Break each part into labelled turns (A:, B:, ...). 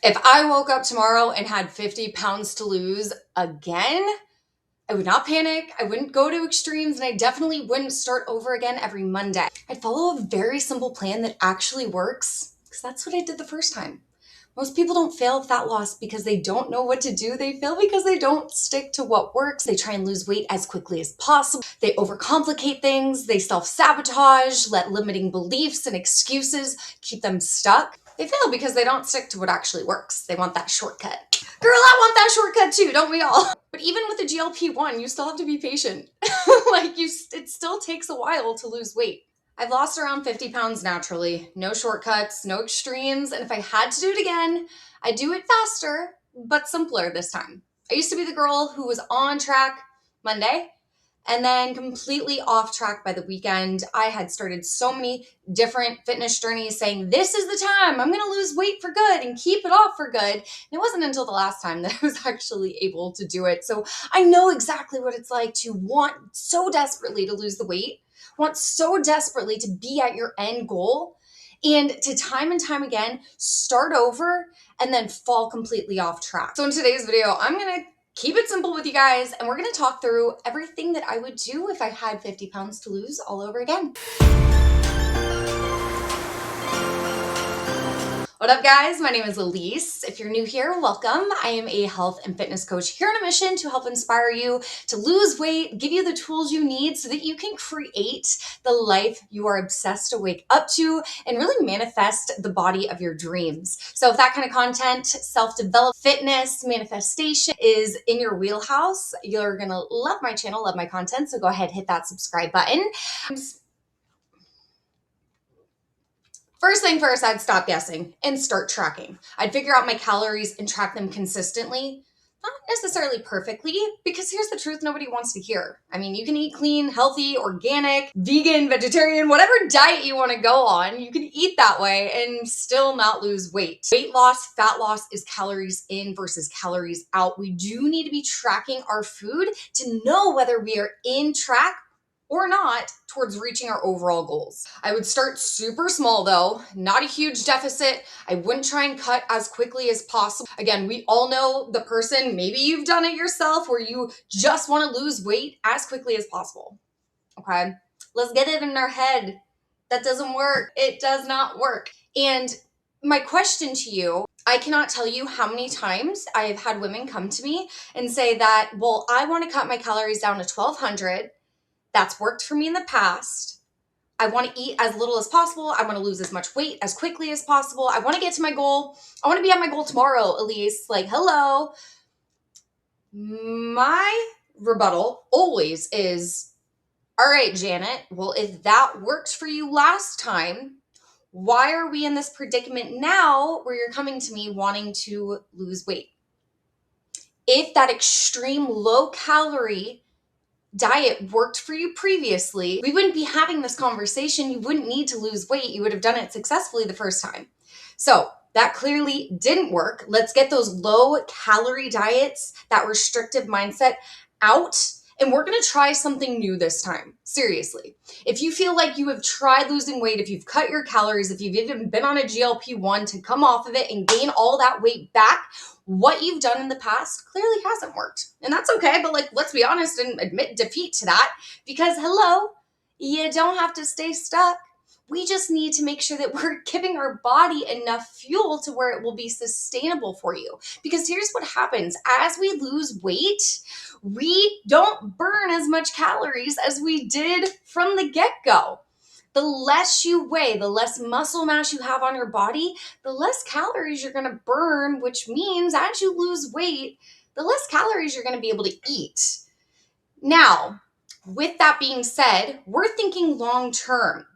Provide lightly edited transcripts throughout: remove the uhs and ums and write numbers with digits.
A: If I woke up tomorrow and had 50 pounds to lose again, I would not panic. I wouldn't go to extremes, and I definitely wouldn't start over again every Monday. I'd follow a very simple plan that actually works, because that's what I did the first time. Most people don't fail at fat loss because they don't know what to do. They fail because they don't stick to what works. They try and lose weight as quickly as possible. They overcomplicate things. They self-sabotage, let limiting beliefs and excuses keep them stuck. They fail because they don't stick to what actually works. They want that shortcut. Girl, I want that shortcut too, don't we all? But even with the GLP-1, you still have to be patient. It still takes a while to lose weight. I've lost around 50 pounds naturally. No shortcuts, no extremes. And if I had to do it again, I'd do it faster, but simpler this time. I used to be the girl who was on track Monday and then completely off track by the weekend. I had started so many different fitness journeys saying, this is the time, I'm gonna lose weight for good and keep it off for good. And it wasn't until the last time that I was actually able to do it. So I know exactly what it's like to want so desperately to lose the weight, want so desperately to be at your end goal, and to time and time again start over and then fall completely off track. So in today's video, I'm gonna keep it simple with you guys, and we're gonna talk through everything that I would do if I had 50 pounds to lose all over again. What up, guys? My name is Elise. If you're new here, welcome. I am a health and fitness coach here on a mission to help inspire you to lose weight, give you the tools you need so that you can create the life you are obsessed to wake up to and really manifest the body of your dreams. So if that kind of content, self-development, fitness, manifestation is in your wheelhouse, you're gonna love my channel, love my content. So go ahead, hit that subscribe button. First thing first, I'd stop guessing and start tracking. I'd figure out my calories and track them consistently, not necessarily perfectly, because here's the truth nobody wants to hear. I mean, you can eat clean, healthy, organic, vegan, vegetarian, whatever diet you want to go on, you can eat that way and still not lose weight. Weight loss, fat loss is calories in versus calories out. We do need to be tracking our food to know whether we are in track or not towards reaching our overall goals. I would start super small though, not a huge deficit. I wouldn't try and cut as quickly as possible. Again, we all know the person, maybe you've done it yourself, where you just want to lose weight as quickly as possible. Okay, let's get it in our head. That doesn't work. It does not work. And my question to you, I cannot tell you how many times I have had women come to me and say that, well, I want to cut my calories down to 1,200. That's worked for me in the past. I want to eat as little as possible. I want to lose as much weight as quickly as possible. I want to get to my goal. I want to be at my goal tomorrow, Elise. Like, hello. My rebuttal always is, all right, Janet, well, if that worked for you last time, why are we in this predicament now where you're coming to me wanting to lose weight? If that extreme low calorie diet worked for you previously, we wouldn't be having this conversation. You wouldn't need to lose weight. You would have done it successfully the first time. So that clearly didn't work. Let's get those low calorie diets, that restrictive mindset out. And we're going to try something new this time. Seriously. If you feel like you have tried losing weight, if you've cut your calories, if you've even been on a GLP-1 to come off of it and gain all that weight back, what you've done in the past clearly hasn't worked. And that's okay, but let's be honest and admit defeat to that, because hello, you don't have to stay stuck. We just need to make sure that we're giving our body enough fuel to where it will be sustainable for you. Because here's what happens. As we lose weight, we don't burn as much calories as we did from the get-go. The less you weigh, the less muscle mass you have on your body, the less calories you're going to burn, which means as you lose weight, the less calories you're going to be able to eat. Now, with that being said, we're thinking long-term.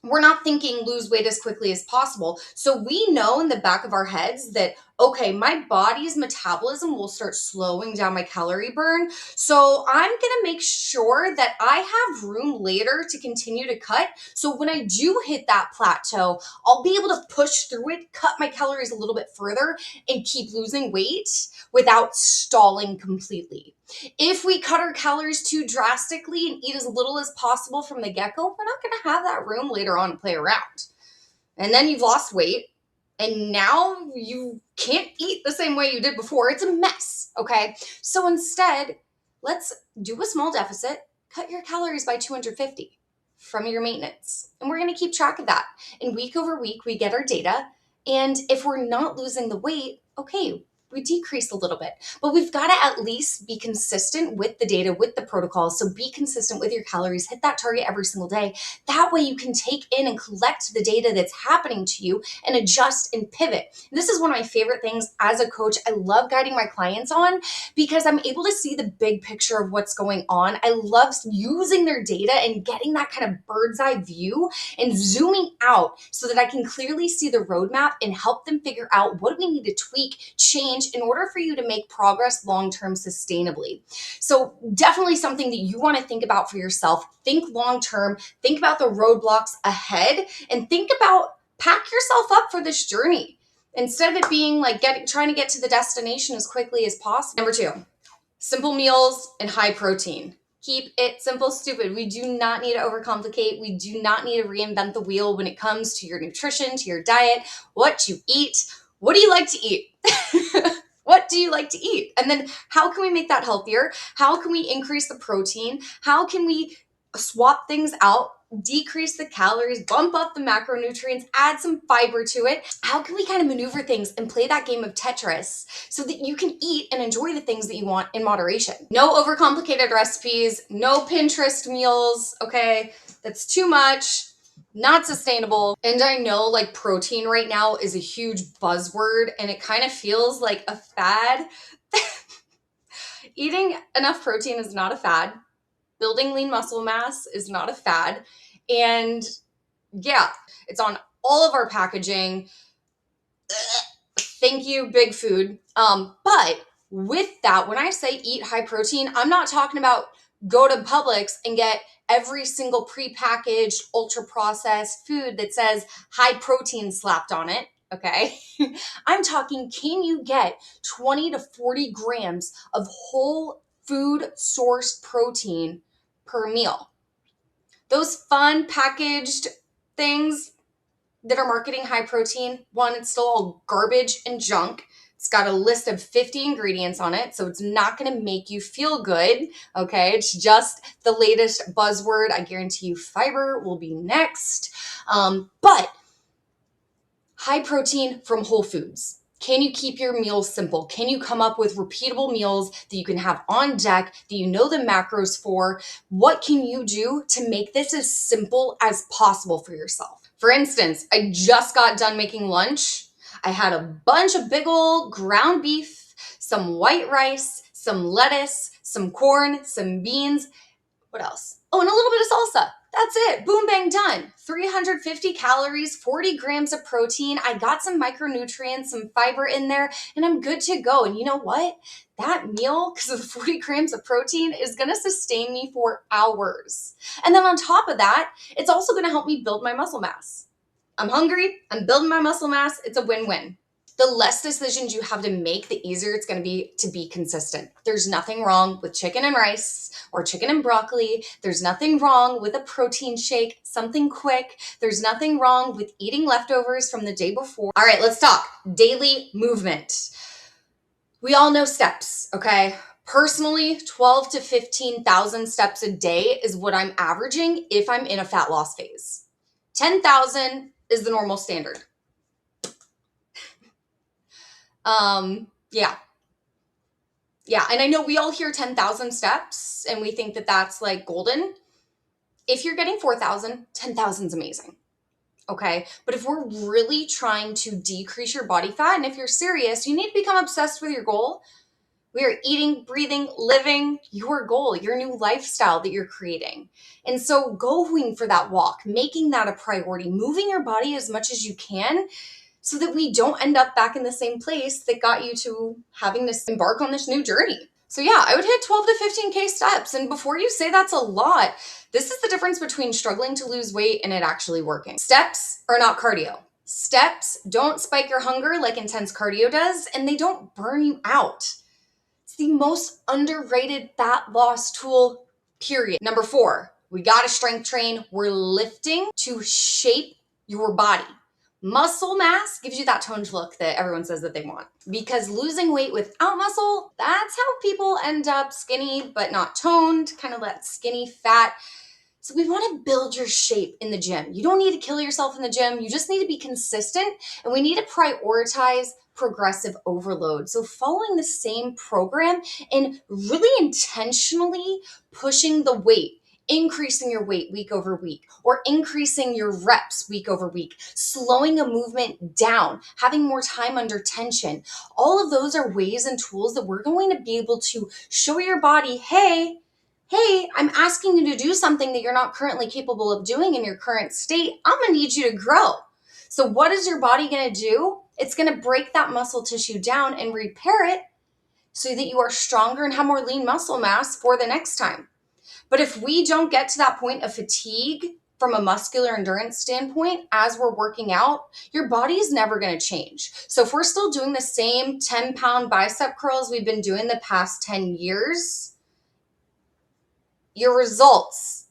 A: We're not thinking lose weight as quickly as possible. So we know in the back of our heads that, okay, my body's metabolism will start slowing down my calorie burn. So I'm going to make sure that I have room later to continue to cut. So when I do hit that plateau, I'll be able to push through it, cut my calories a little bit further, and keep losing weight without stalling completely. If we cut our calories too drastically and eat as little as possible from the get-go, we're not going to have that room later on to play around. And then you've lost weight And now you can't eat the same way you did before. It's a mess, okay? So instead, let's do a small deficit, cut your calories by 250 from your maintenance. And we're gonna keep track of that. And week over week, we get our data. And if we're not losing the weight, okay, we decrease a little bit, but we've got to at least be consistent with the data, with the protocols. So be consistent with your calories, hit that target every single day. That way you can take in and collect the data that's happening to you and adjust and pivot. And this is one of my favorite things as a coach. I love guiding my clients on because I'm able to see the big picture of what's going on. I love using their data and getting that kind of bird's eye view and zooming out so that I can clearly see the roadmap and help them figure out what we need to tweak, change in order for you to make progress long-term sustainably. So definitely something that you want to think about for yourself. Think long-term, think about the roadblocks ahead, and think about pack yourself up for this journey instead of it being like trying to get to the destination as quickly as possible. Number 2, simple meals and high protein. Keep it simple, stupid. We do not need to overcomplicate. We do not need to reinvent the wheel when it comes to your nutrition, to your diet, what you eat. What do you like to eat? What do you like to eat? And then how can we make that healthier? How can we increase the protein? How can we swap things out, decrease the calories, bump up the macronutrients, add some fiber to it? How can we kind of maneuver things and play that game of Tetris so that you can eat and enjoy the things that you want in moderation? No overcomplicated recipes, no Pinterest meals, okay? That's too much. Not sustainable. And I know like protein right now is a huge buzzword and it kind of feels like a fad. Eating enough protein is not a fad. Building lean muscle mass is not a fad. And yeah, it's on all of our packaging. Thank you, big food. But with that, when I say eat high protein, I'm not talking about go to Publix and get every single prepackaged, ultra processed food that says high protein slapped on it. Okay. I'm talking, can you get 20 to 40 grams of whole food sourced protein per meal? Those fun packaged things that are marketing high protein, one, it's still all garbage and junk. It's got a list of 50 ingredients on it, so it's not going to make you feel good, okay? It's just the latest buzzword. I guarantee you fiber will be next. But high protein from whole foods. Can you keep your meals simple? Can you come up with repeatable meals that you can have on deck, that you know the macros for? What can you do to make this as simple as possible for yourself? For instance, I just got done making lunch. I had a bunch of big old ground beef, some white rice, some lettuce, some corn, some beans. What else? Oh, and a little bit of salsa. That's it. Boom, bang, done. 350 calories, 40 grams of protein. I got some micronutrients, some fiber in there, and I'm good to go. And you know what? That meal, because of the 40 grams of protein, is going to sustain me for hours. And then on top of that, it's also going to help me build my muscle mass. I'm hungry. I'm building my muscle mass. It's a win-win. The less decisions you have to make, the easier it's going to be consistent. There's nothing wrong with chicken and rice or chicken and broccoli. There's nothing wrong with a protein shake, something quick. There's nothing wrong with eating leftovers from the day before. All right, let's talk daily movement. We all know steps, okay? Personally, 12 to 15,000 steps a day is what I'm averaging if I'm in a fat loss phase. 10,000 is the normal standard. Yeah. And I know we all hear 10,000 steps and we think that that's like golden. If you're getting 4,000, 10,000 is amazing. Okay. But if we're really trying to decrease your body fat, and if you're serious, you need to become obsessed with your goal. We are eating, breathing, living your goal, your new lifestyle that you're creating. And so going for that walk, making that a priority, moving your body as much as you can, so that we don't end up back in the same place that got you to having to embark on this new journey. So yeah, I would hit 12 to 15K steps. And before you say that's a lot, this is the difference between struggling to lose weight and it actually working. Steps are not cardio. Steps don't spike your hunger like intense cardio does, and they don't burn you out. It's the most underrated fat loss tool, period. Number 4, we gotta strength train. We're lifting to shape your body. Muscle mass gives you that toned look that everyone says that they want. Because losing weight without muscle, that's how people end up skinny but not toned, kind of that skinny fat. So we want to build your shape in the gym. You don't need to kill yourself in the gym. You just need to be consistent, and we need to prioritize progressive overload. So following the same program and really intentionally pushing the weight, increasing your weight week over week, or increasing your reps week over week, slowing a movement down, having more time under tension. All of those are ways and tools that we're going to be able to show your body, hey, I'm asking you to do something that you're not currently capable of doing in your current state. I'm going to need you to grow. So what is your body going to do? It's going to break that muscle tissue down and repair it so that you are stronger and have more lean muscle mass for the next time. But if we don't get to that point of fatigue from a muscular endurance standpoint as we're working out, your body is never going to change. So if we're still doing the same 10-pound bicep curls we've been doing the past 10 years, your results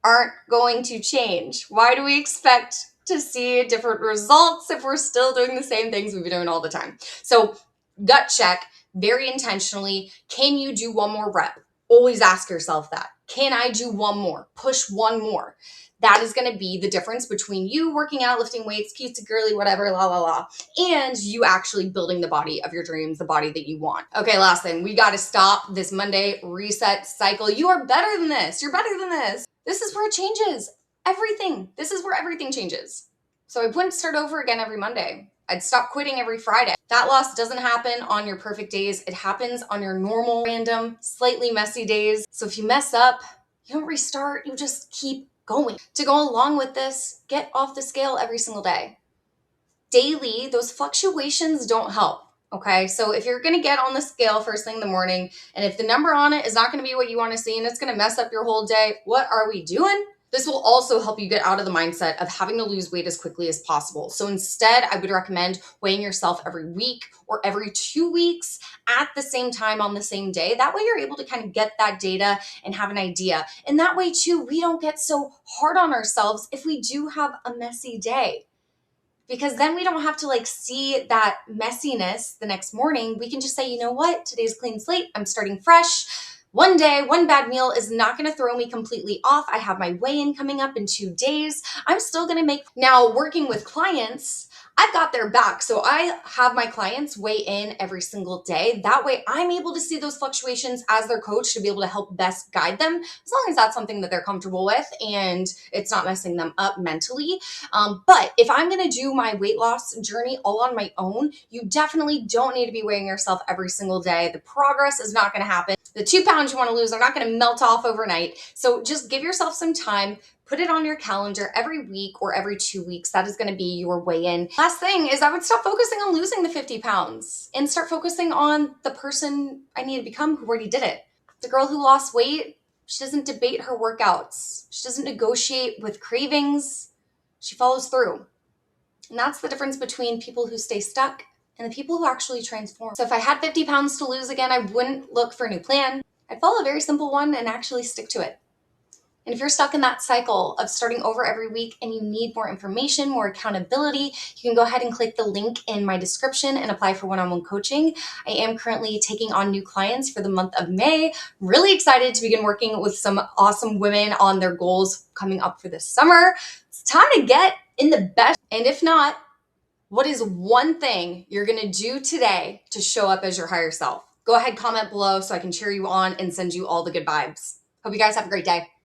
A: aren't going to change. Why do we expect to see different results if we're still doing the same things we've been doing all the time? So gut check, very intentionally, can you do one more rep? Always ask yourself that. Can I do one more? Push one more. That is going to be the difference between you working out, lifting weights, cutesy girly, whatever, la la la, and you actually building the body of your dreams, the body that you want. Okay, last thing, we got to stop this Monday reset cycle. You are better than this. You're better than this. This is where it changes everything. This is where everything changes. So I wouldn't start over again every Monday. I'd stop quitting every Friday. That loss doesn't happen on your perfect days. It happens on your normal, random, slightly messy days. So if you mess up, you don't restart, you just keep going. To go along with this, get off the scale every single day. Daily, those fluctuations don't help. Okay, so if you're gonna get on the scale first thing in the morning, and if the number on it is not gonna be what you wanna see and it's gonna mess up your whole day, what are we doing? This will also help you get out of the mindset of having to lose weight as quickly as possible. So instead, I would recommend weighing yourself every week or every 2 weeks at the same time on the same day. That way you're able to kind of get that data and have an idea. And that way too, we don't get so hard on ourselves if we do have a messy day. Because then we don't have to see that messiness the next morning. We can just say, you know what? Today's a clean slate. I'm starting fresh. One day, one bad meal is not going to throw me completely off. I have my weigh-in coming up in 2 days. I'm still going to make. Now, working with clients, I've got their back. So I have my clients weigh in every single day. That way I'm able to see those fluctuations as their coach to be able to help best guide them, as long as that's something that they're comfortable with and it's not messing them up mentally. But if I'm going to do my weight loss journey all on my own, you definitely don't need to be weighing yourself every single day. The progress is not going to happen. The 2 pounds you want to lose are not going to melt off overnight. So just give yourself some time. Put it on your calendar every week or every 2 weeks. That is going to be your weigh-in. Last thing is I would stop focusing on losing the 50 pounds and start focusing on the person I need to become who already did it. The girl who lost weight, she doesn't debate her workouts. She doesn't negotiate with cravings. She follows through. And that's the difference between people who stay stuck and the people who actually transform. So if I had 50 pounds to lose again, I wouldn't look for a new plan. I'd follow a very simple one and actually stick to it. And if you're stuck in that cycle of starting over every week and you need more information, more accountability, you can go ahead and click the link in my description and apply for one-on-one coaching. I am currently taking on new clients for the month of May. Really excited to begin working with some awesome women on their goals coming up for this summer. It's time to get in the best. And if not, what is one thing you're going to do today to show up as your higher self? Go ahead, comment below so I can cheer you on and send you all the good vibes. Hope you guys have a great day.